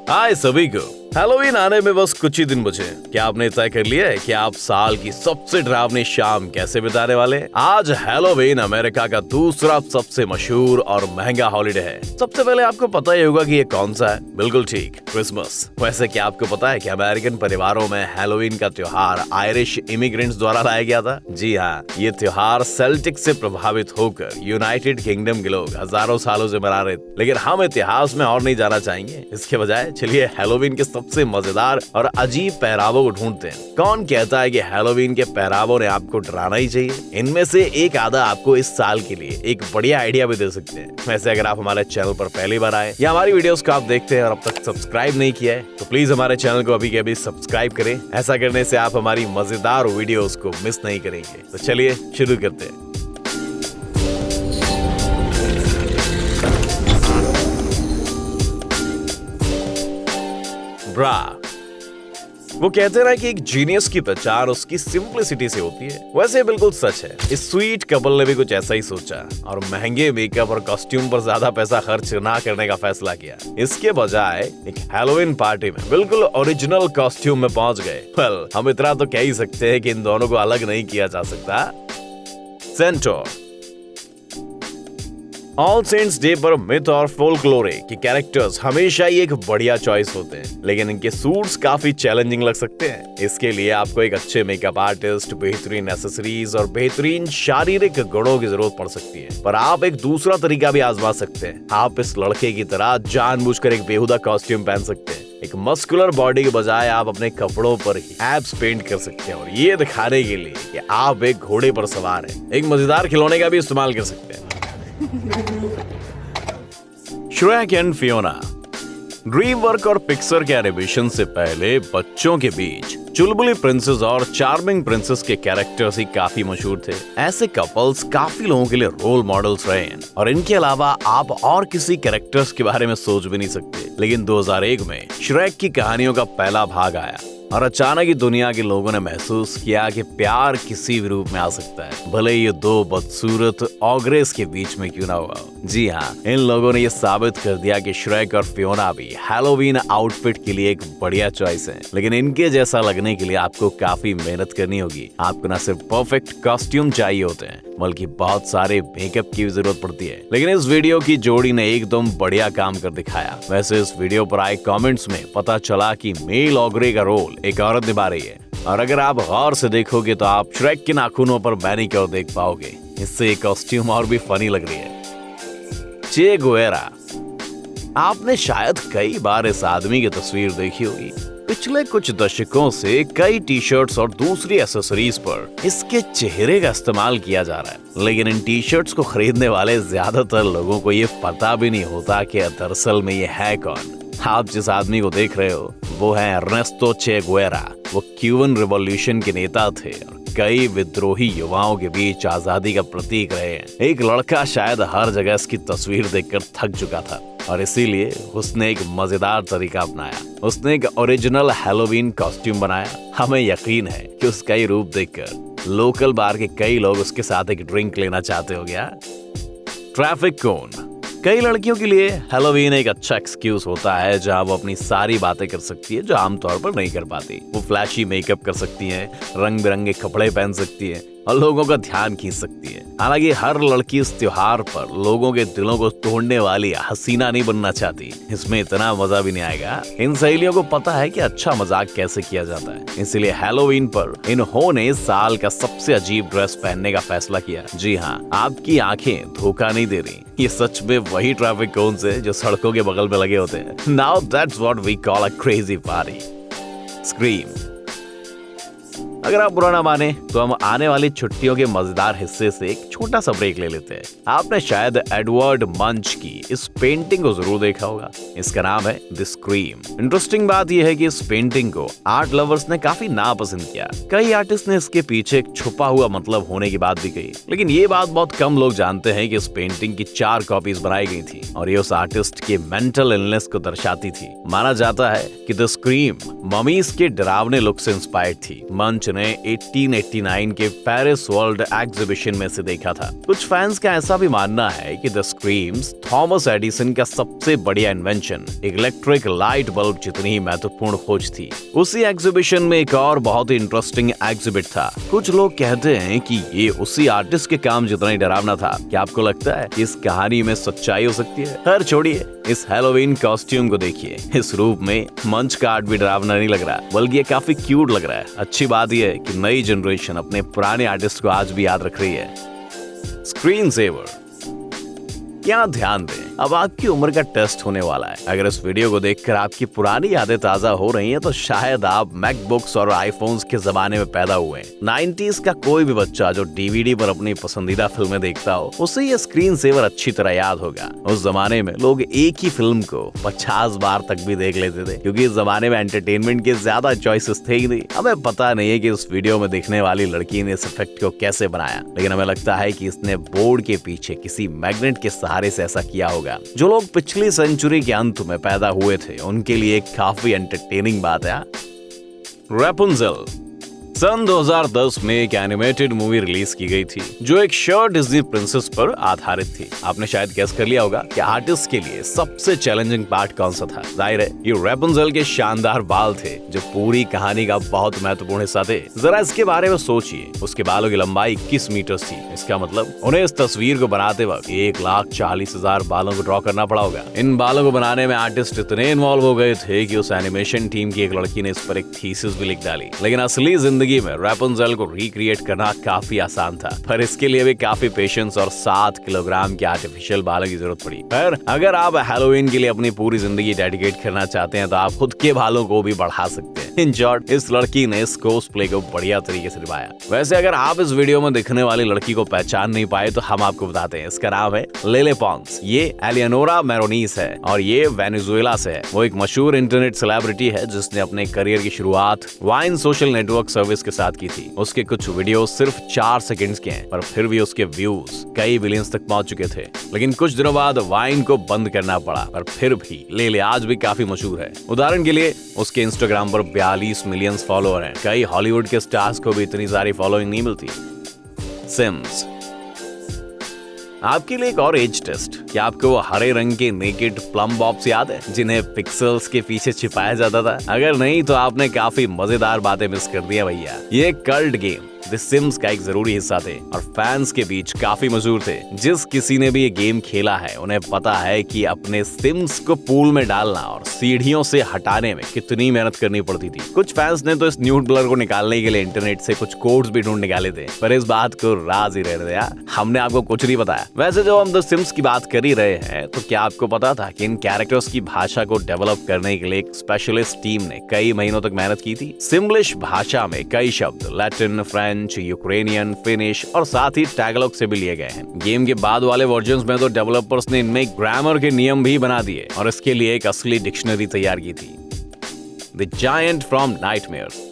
हाय सभी को। हैलोवीन आने में बस कुछ ही दिन बचे। क्या आपने तय कर लिया है कि आप साल की सबसे डरावनी शाम कैसे बिताने वाले? आज हैलोवीन अमेरिका का दूसरा सबसे मशहूर और महंगा हॉलिडे है। सबसे पहले आपको पता ही होगा कि ये कौन सा है। बिल्कुल ठीक, क्रिसमस। वैसे क्या आपको पता है कि अमेरिकन परिवारों में हैलोवीन का त्योहार आयरिश इमिग्रेंट्स द्वारा लाया गया था? जी हाँ, ये त्योहार सेल्टिक से प्रभावित होकर यूनाइटेड किंगडम के लोग हजारों सालों से मना रहे थे। लेकिन हम इतिहास में और नहीं जाना चाहेंगे। इसके बजाय चलिए हैलोवीन के सबसे मजेदार और अजीब पहरावों को ढूंढते हैं। कौन कहता है कि हैलोवीन के पहरावों ने आपको डराना ही चाहिए? इनमें से एक आधा आपको इस साल के लिए एक बढ़िया आइडिया भी दे सकते हैं। वैसे अगर आप हमारे चैनल पर पहली बार आए या हमारी वीडियोस को आप देखते हैं और अब तक सब्सक्राइब नहीं किया है तो प्लीज हमारे चैनल को अभी के अभी सब्सक्राइब करें। ऐसा करने से आप हमारी मजेदार वीडियोस को मिस नहीं करेंगे। तो चलिए शुरू करते हैं। ब्रा, वो कहते हैं ना कि एक जीनियस की पहचान उसकी सिंपलिसिटी से होती है। वैसे बिल्कुल सच है। इस स्वीट कपल ने भी कुछ ऐसा ही सोचा और महंगे मेकअप और कॉस्ट्यूम पर ज्यादा पैसा खर्च ना करने का फैसला किया। इसके बजाय एक हैलोवीन पार्टी में बिल्कुल ओरिजिनल कॉस्ट्यूम में पहुंच गए। वेल, हम इतना तो कह ही सकते हैं कि इन दोनों को अलग नहीं किया जा सकता। सेंटोर। ऑल सेंट्स डे पर मिथ और फोल्कलोरे के कैरेक्टर्स हमेशा ही एक बढ़िया चॉइस होते हैं, लेकिन इनके सूट्स काफी चैलेंजिंग लग सकते हैं। इसके लिए आपको एक अच्छे मेकअप आर्टिस्ट, बेहतरीन एक्सेसरीज और बेहतरीन शारीरिक गुणों की जरूरत पड़ सकती है। पर आप एक दूसरा तरीका भी आजमा सकते हैं। आप इस लड़के की तरह जानबूझकर एक बेहुदा कॉस्ट्यूम पहन सकते हैं। एक मस्कुलर बॉडी के बजाय आप अपने कपड़ों पर ही एब्स पेंट कर सकते हैं और ये दिखाने के लिए कि आप एक घोड़े पर सवार हैं। एक मजेदार खिलौने का भी इस्तेमाल कर सकते हैं। Shrek and Fiona. Dream work और पिक्सर के एनिमेशन से पहले बच्चों के बीच चुलबुली प्रिंसेस और चार्मिंग प्रिंसेस के कैरेक्टर्स ही काफी मशहूर थे। ऐसे कपल्स काफी लोगों के लिए रोल मॉडल्स रहे हैं और इनके अलावा आप और किसी कैरेक्टर्स के बारे में सोच भी नहीं सकते। लेकिन 2001 में श्रेक की कहानियों का पहला भाग आया और अचानक ही दुनिया के लोगों ने महसूस किया कि प्यार किसी भी रूप में आ सकता है, भले ये दो बदसूरत ऑग्रेस के बीच में क्यों ना हुआ। जी हाँ, इन लोगों ने ये साबित कर दिया कि श्रेक और फियोना भी हैलोवीन आउटफिट के लिए एक बढ़िया चॉइस है। लेकिन इनके जैसा लगने के लिए आपको काफी मेहनत करनी होगी। आपको न सिर्फ परफेक्ट कॉस्ट्यूम चाहिए होते हैं बल्कि बहुत सारे मेकअप की भी जरूरत पड़ती है। लेकिन इस वीडियो की जोड़ी ने एकदम बढ़िया काम कर दिखाया। वैसे इस वीडियो पर आए कमेंट्स में पता चला कि मेल ऑग्रे का रोल एक औरत निभा रही है और अगर आप गौर से देखोगे तो आप श्रेक के नाखूनों पर मैनिक्योर देख पाओगे। इससे एक कॉस्ट्यूम और भी फनी लग रही है। चे गुएरा। आपने शायद कई बार इस आदमी की तस्वीर देखी होगी। पिछले कुछ दशकों से कई टी शर्ट्स और दूसरी एक्सेसरीज पर इसके चेहरे का इस्तेमाल किया जा रहा है, लेकिन इन टी शर्ट्स को खरीदने वाले ज्यादातर लोगों को ये पता भी नहीं होता कि दरअसल में ये है कौन। आप जिस आदमी को देख रहे हो वो है अर्नेस्टो चे गुएरा। वो क्यूबन रिवॉल्यूशन के नेता थे और कई विद्रोही युवाओं के बीच आजादी का प्रतीक रहे हैं। एक लड़का शायद हर जगह इसकी तस्वीर देखकर थक चुका था और इसीलिए उसने एक मजेदार तरीका अपनाया। उसने एक ओरिजिनल हैलोवीन कॉस्ट्यूम बनाया। हमें यकीन है कि उसका ही रूप देखकर लोकल बार के कई लोग उसके साथ एक ड्रिंक लेना चाहते हो गया। ट्रैफिक कोन। कई लड़कियों के लिए हैलोवीन एक अच्छा एक्सक्यूज होता है जहां वो अपनी सारी बातें कर सकती है जो आमतौर पर नहीं कर पाती। वो फ्लैशी मेकअप कर सकती हैं, रंग बिरंगे कपड़े पहन सकती हैं और लोगों का ध्यान खींच सकती है। हालांकि हर लड़की इस त्योहार पर लोगों के दिलों को तोड़ने वाली हसीना नहीं बनना चाहती। इसमें इतना मजा भी नहीं आएगा। इन सहेलियों को पता है कि अच्छा मजाक कैसे किया जाता है, इसलिए हैलोवीन पर इन्होंने साल का सबसे अजीब ड्रेस पहनने का फैसला किया। जी हाँ, आपकी आंखें धोखा नहीं दे रही। ये सच में वही ट्रैफिक कोन्स है जो सड़कों के बगल में लगे होते हैं। Now that's what we call a crazy party. Scream. अगर आप बुरा ना माने तो हम आने वाली छुट्टियों के मजेदार हिस्से से एक छोटा सा ब्रेक ले लेते हैं। आपने शायद एडवर्ड मंच की इस पेंटिंग को जरूर देखा होगा। इसका नाम है द स्क्रीम। इंटरेस्टिंग बात यह है कि इस पेंटिंग को आर्ट लवर्स ने काफी नापसंद किया। कई आर्टिस्ट ने इसके पीछे एक छुपा हुआ मतलब होने की बात भी कही, लेकिन ये बात बहुत कम लोग जानते हैं कि इस पेंटिंग की 4 कॉपीज बनाई गई थी और ये उस आर्टिस्ट के मेंटल इलनेस को दर्शाती थी। माना जाता है कि द स्क्रीम ममीज के डरावने लुक से इंस्पायर्ड थी। मंच ने 1889 के पेरिस वर्ल्ड एग्जीबिशन में से देखा था। कुछ फैंस का ऐसा भी मानना है कि द स्क्रीम्स थॉमस एडिसन का सबसे बढ़िया इन्वेंशन इलेक्ट्रिक लाइट बल्ब जितनी ही महत्वपूर्ण खोज थी। उसी एग्जीबिशन में एक और बहुत ही इंटरेस्टिंग एग्जिबिट था। कुछ लोग कहते हैं कि ये उसी आर्टिस्ट के काम जितना ही डरावना था। क्या आपको लगता है इस कहानी में सच्चाई हो सकती है? खैर छोड़िए, इस हैलोवीन कॉस्ट्यूम को देखिए। इस रूप में मंच का आर्ट भी डरावना नहीं लग रहा, बल्कि ये काफी क्यूट लग रहा है। अच्छी बात यह है कि नई जनरेशन अपने पुराने आर्टिस्ट को आज भी याद रख रही है। स्क्रीन सेवर, क्या ध्यान दें, अब आपकी उम्र का टेस्ट होने वाला है। अगर इस वीडियो को देखकर आपकी पुरानी यादें ताजा हो रही हैं, तो शायद आप मैकबुक्स और आईफोन्स के जमाने में पैदा हुए हैं। 90s का कोई भी बच्चा जो डीवीडी पर अपनी पसंदीदा फिल्में देखता हो, उसे ये स्क्रीन सेवर अच्छी तरह याद होगा। उस जमाने में लोग एक ही फिल्म को 50 बार तक भी देख लेते थे, क्योंकि इस जमाने में एंटरटेनमेंट के ज्यादा चॉइसेस थे ही नहीं। हमें पता नहीं है कि उस वीडियो में दिखने वाली लड़की ने इस इफेक्ट को कैसे बनाया, लेकिन हमें लगता है कि इसने बोर्ड के पीछे किसी मैग्नेट के सहारे से ऐसा किया होगा। जो लोग पिछली सेंचुरी के अंत में पैदा हुए थे, उनके लिए काफी एंटरटेनिंग बात है। रैपुंज़ेल सन 2010 में एक एनिमेटेड मूवी रिलीज की गई थी, जो एक श्योर डिज्नी प्रिंसेस पर आधारित थी। आपने शायद गेस कर लिया होगा कि आर्टिस्ट के लिए सबसे चैलेंजिंग पार्ट कौन सा था। जाहिर है ये रैपुंज़ेल के शानदार बाल थे, जो पूरी कहानी का बहुत महत्वपूर्ण हिस्सा थे। जरा इसके बारे में सोचिए, उसके बालों की लंबाई 21 मीटर थी। इसका मतलब उन्हें इस तस्वीर को बनाते वक्त 1,40,000 बालों को ड्रॉ करना पड़ा होगा। इन बालों को बनाने में आर्टिस्ट इतने इन्वॉल्व हो गए थे कि उस एनिमेशन टीम की एक लड़की ने इस पर एक थीसिस भी लिख डाली। लेकिन असली जिंदगी में रैपुंज़ेल को रिक्रिएट करना काफी आसान था, पर इसके लिए भी काफी पेशेंस और 7 किलोग्राम के आर्टिफिशियल बालों की जरूरत पड़ी। पर अगर आप हैलोवीन के लिए अपनी पूरी जिंदगी डेडिकेट करना चाहते हैं, तो आप खुद के बालों को भी बढ़ा सकते हैं। इन शॉर्ट, इस लड़की ने इस कोस्प्ले को बढ़िया तरीके से निभाया। वैसे अगर आप इस वीडियो में दिखने वाली लड़की को पहचान नहीं पाए, तो हम आपको बताते हैं। इसका नाम है लेले पॉन्स। ये एलियानोरा मैरोनीस है और ये वेनेजुएला से है। वो एक मशहूर इंटरनेट सेलिब्रिटी है, जिसने अपने करियर की शुरुआत वाइन सोशल नेटवर्क सर्विस के साथ की थी। उसके कुछ वीडियो सिर्फ 4 सेकंड्स के हैं, पर फिर भी उसके व्यूज कई बिलियंस तक पहुंच चुके थे। लेकिन कुछ दिनों बाद वाइन को बंद करना पड़ा, पर फिर भी लेले आज भी काफी मशहूर है। उदाहरण के लिए उसके इंस्टाग्राम पर 42 मिलियन फॉलोअर हैं। कई हॉलीवुड के स्टार्स को भी इतनी सारी फॉलोइंग नहीं मिलती। सिम्स, आपके लिए एक और एज टेस्ट। क्या आपको वो हरे रंग के नेकेड प्लम बॉब्स याद है, जिन्हें पिक्सेल्स के पीछे छिपाया जाता था? अगर नहीं, तो आपने काफी मजेदार बातें मिस कर दी है भैया। ये कल्ट गेम द सिम्स का एक जरूरी हिस्सा थे और फैंस के बीच काफी मशहूर थे। जिस किसी ने भी ये गेम खेला है, उन्हें पता है कि अपने सिम्स को पूल में डालना और सीढ़ियों से हटाने में कितनी मेहनत करनी पड़ती थी। कुछ फैंस ने तो इस न्यूड ब्लर को निकालने के लिए इंटरनेट से कुछ कोड्स भी ढूंढ निकाले थे, पर इस बात को राज ही रहने दिया। हमने आपको कुछ नहीं बताया। वैसे जो हम द सिम्स की बात कर ही रहे हैं, तो क्या आपको पता था कि इन कैरेक्टर्स की भाषा को डेवलप करने के लिए एक स्पेशलिस्ट टीम ने कई महीनों तक मेहनत की थी? सिम्लिश भाषा में कई शब्द लैटिन, फ्रेंच, यूक्रेनियन, फिनिश और साथ ही टैगलॉग से भी लिए गए हैं। गेम के बाद वाले वर्जन्स में तो डेवलपर्स ने इनमें ग्रामर के नियम भी बना दिए और इसके लिए एक असली डिक्शनरी तैयार की थी, the giant from nightmare.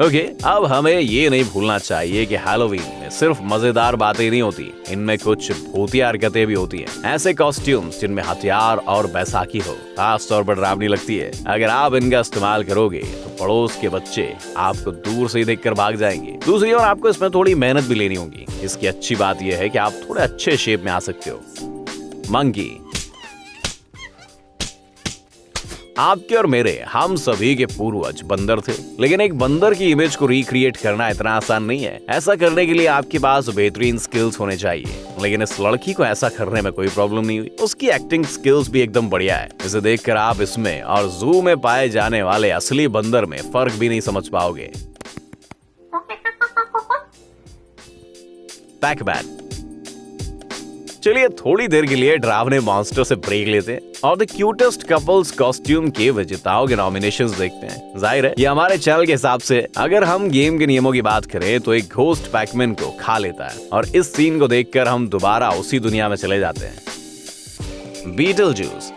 Okay, अब हमें ये नहीं भूलना चाहिए कि हैलोवीन में सिर्फ मजेदार बातें नहीं होती, इनमें कुछ भूतिया हरकतें भी होती हैं। ऐसे कॉस्ट्यूम्स जिनमें हथियार और बैसाखी हो, खास तौर पर डरावनी लगती है। अगर आप इनका इस्तेमाल करोगे, तो पड़ोस के बच्चे आपको दूर से ही देखकर भाग जाएंगे। दूसरी ओर आपको इसमें थोड़ी मेहनत भी लेनी होगी। इसकी अच्छी बात यह है कि आप थोड़े अच्छे शेप में आ सकते हो। मंकी, आपके और मेरे, हम सभी के पूर्वज बंदर थे, लेकिन एक बंदर की इमेज को रिक्रिएट करना इतना आसान नहीं है। ऐसा करने के लिए आपके पास बेहतरीन स्किल्स होने चाहिए। लेकिन इस लड़की को ऐसा करने में कोई प्रॉब्लम नहीं हुई। उसकी एक्टिंग स्किल्स भी एकदम बढ़िया है। इसे देखकर आप इसमें और जू में पाए जाने वाले असली बंदर में फर्क भी नहीं समझ पाओगे। पैकमैन, चलिए थोड़ी देर के लिए डरावने मॉन्स्टर से ब्रेक लेते हैं और द क्यूटेस्ट कपल्स कॉस्ट्यूम के विजेताओं के नॉमिनेशंस देखते हैं। जाहिर है ये हमारे चैनल के हिसाब से, अगर हम गेम के नियमों की बात करें, तो एक घोस्ट पैकमैन को खा लेता है और इस सीन को देखकर हम दोबारा उसी दुनिया में चले जाते हैं। बीटलजूस,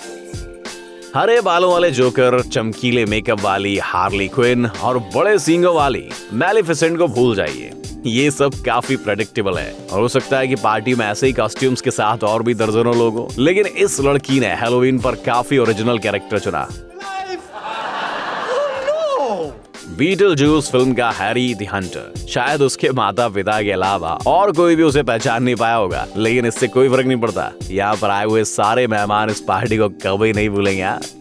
हरे बालों वाले जोकर, चमकीले मेकअप वाली हार्ली क्विन और बड़े सींगों वाली मैलिफिसेंट को भूल जाइए। ये सब काफी प्रेडिक्टेबल है और हो सकता है कि पार्टी में ऐसे ही कॉस्ट्यूम्स के साथ और भी दर्जनों लोग हो, लेकिन इस लड़की ने हैलोवीन पर काफी ओरिजिनल कैरेक्टर चुना। बीटल जूस फिल्म का हैरी द हंटर। शायद उसके माता पिता के अलावा और कोई भी उसे पहचान नहीं पाया होगा, लेकिन इससे कोई फर्क नहीं पड़ता। यहाँ पर आए हुए सारे मेहमान इस पार्टी को कभी नहीं भूलेंगे।